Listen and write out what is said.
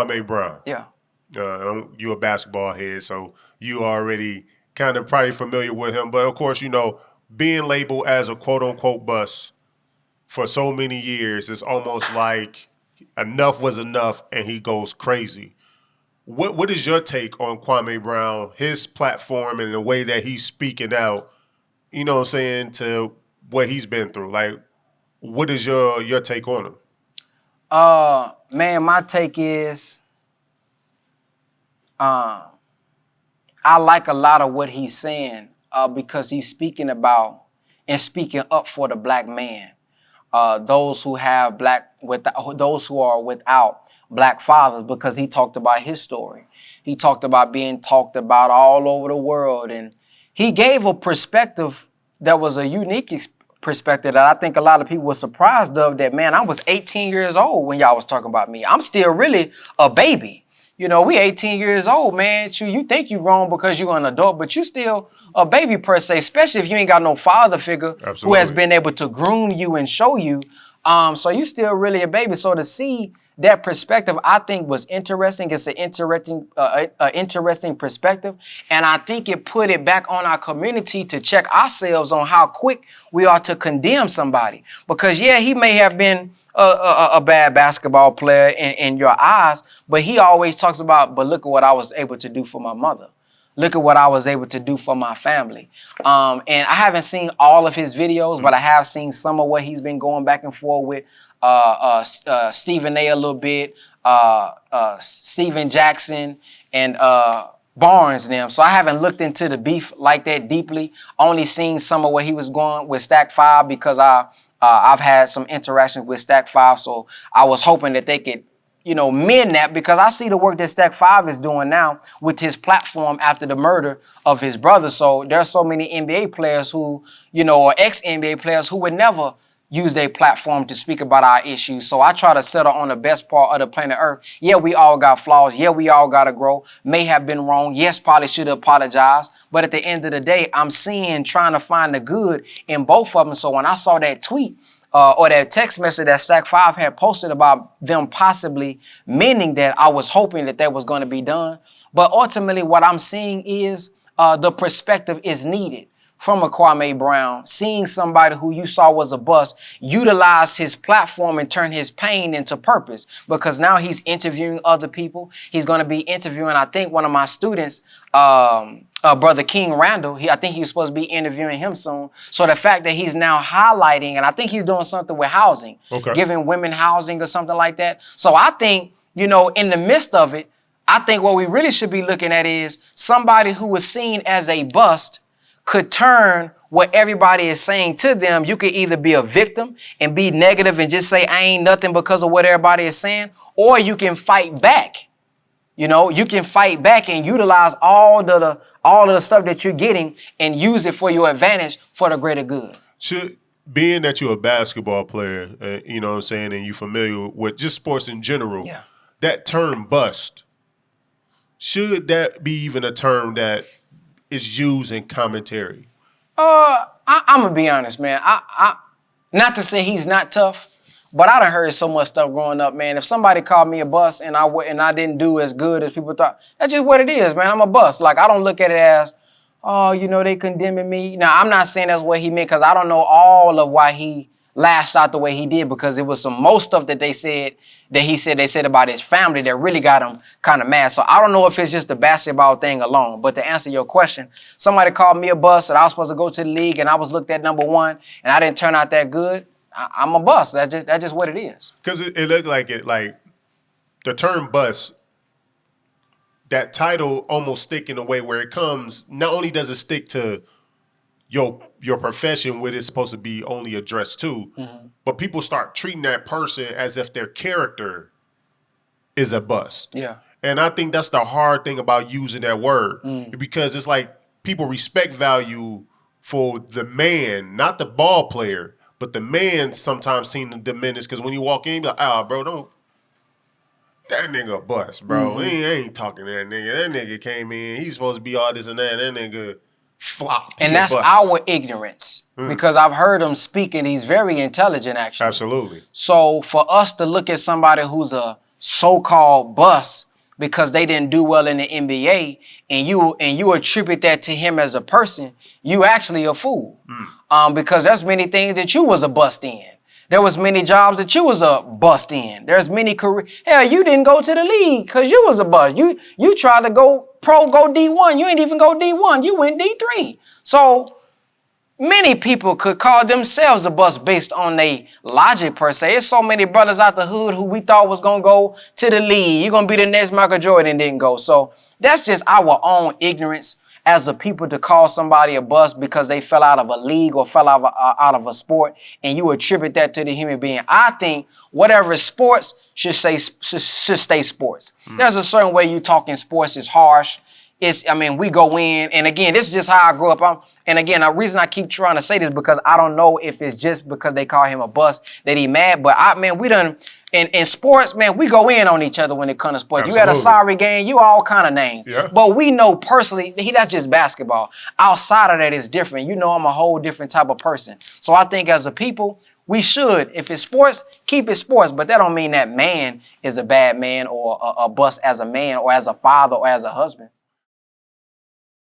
Kwame Brown. Yeah. You a basketball head, so you already kind of probably familiar with him. But of course, being labeled as a quote unquote bust for so many years, it's almost like enough was enough, and he goes crazy. What is your take on Kwame Brown, his platform, and the way that he's speaking out? You know what I'm saying, to what he's been through. Like, what is your take on him? Man, my take is, I like a lot of what he's saying because he's speaking about and speaking up for the black man, those who have those who are without black fathers, because he talked about his story. He talked about being talked about all over the world, and he gave a perspective that was a unique perspective that I think a lot of people were surprised of. That, man, I was 18 years old when y'all was talking about me. I'm still really a baby. We 18 years old, man. You think you wrong because you're an adult, but you still a baby per se, especially if you ain't got no father figure who has been able to groom you and show you. So you still really a baby. So to see that perspective, I think, was interesting. It's an interesting perspective. And I think it put it back on our community to check ourselves on how quick we are to condemn somebody. Because, yeah, he may have been a bad basketball player in your eyes, but he always talks about, but look at what I was able to do for my mother. Look at what I was able to do for my family. And I haven't seen all of his videos, but I have seen some of what he's been going back and forth with Stephen A. a little bit, Steven Jackson, and Barnes and them. So I haven't looked into the beef like that deeply. Only seen some of what he was going with Stack 5 because I've had some interactions with Stack 5. So I was hoping that they could, mend that, because I see the work that Stack 5 is doing now with his platform after the murder of his brother. So there are so many NBA players who, or ex-NBA players who would never use their platform to speak about our issues. So I try to settle on the best part of the planet Earth. Yeah, we all got flaws. Yeah, we all got to grow. May have been wrong. Yes, probably should have apologized. But at the end of the day, I'm trying to find the good in both of them. So when I saw that tweet or that text message that Stack 5 had posted about them possibly mending that, I was hoping that was going to be done. But ultimately, what I'm seeing is the perspective is needed from a Kwame Brown, seeing somebody who you saw was a bust utilize his platform and turn his pain into purpose, because now he's interviewing other people. He's going to be interviewing, I think, one of my students, Brother King Randall. I think he's supposed to be interviewing him soon. So the fact that he's now highlighting, and I think he's doing something with housing, giving women housing or something like that. So I think, in the midst of it, I think what we really should be looking at is somebody who was seen as a bust could turn what everybody is saying to them. You could either be a victim and be negative and just say, I ain't nothing because of what everybody is saying, or you can fight back. You can fight back and utilize all of the stuff that you're getting and use it for your advantage for the greater good. Being that you're a basketball player, you know what I'm saying, and you're familiar with just sports in general, that term bust, should that be even a term that is used in commentary? I'm gonna be honest, man. I not to say he's not tough, but I done heard so much stuff growing up, man. If somebody called me a bust and I didn't do as good as people thought, that's just what it is, man. I'm a bust. Like, I don't look at it as, they condemning me. Now, I'm not saying that's what he meant, because I don't know all of why he lashed out the way he did, because it was some most stuff that they said about his family that really got him kind of mad. So I don't know if it's just the basketball thing alone. But to answer your question, somebody called me a bust and I was supposed to go to the league and I was looked at number one and I didn't turn out that good. I'm a bust. That's just what it is. Because it looked like the term bust, that title almost stick in a way where it comes, not only does it stick to your profession, what it's supposed to be only addressed to, but people start treating that person as if their character is a bust. Yeah. And I think that's the hard thing about using that word, because it's like people respect value for the man, not the ball player, but the man sometimes seem to diminish, because when you walk in, you're like, bro, don't. That nigga a bust, bro. He ain't talking to that nigga. That nigga came in, he's supposed to be all this and that. That nigga flop. And that's our ignorance, because I've heard him speak and he's very intelligent, actually. Absolutely. So for us to look at somebody who's a so-called bust because they didn't do well in the NBA, and you attribute that to him as a person, you actually a fool. Because there's many things that you was a bust in. There was many jobs that you was a bust in. There's many career. Hell, you didn't go to the league because you was a bust. You tried to go pro, go D1. You ain't even go D1. You went D3. So many people could call themselves a bust based on their logic per se. There's so many brothers out the hood who we thought was gonna go to the league. You're gonna be the next Michael Jordan, didn't go. So that's just our own ignorance as a people to call somebody a bust because they fell out of a league or fell out of a sport, and you attribute that to the human being. I think whatever is sports should stay sports. There's a certain way you talk in sports is harsh. We go in, and again, this is just how I grew up. And again, the reason I keep trying to say this because I don't know if it's just because they call him a bust that he mad, but we done, in sports, man, we go in on each other when it comes to sports. Absolutely. You had a sorry game, you all kind of names. Yeah. But we know personally, that's just basketball. Outside of that, it's different. You know I'm a whole different type of person. So I think as a people, we should, if it's sports, keep it sports. But that don't mean that man is a bad man or a bust as a man or as a father or as a husband.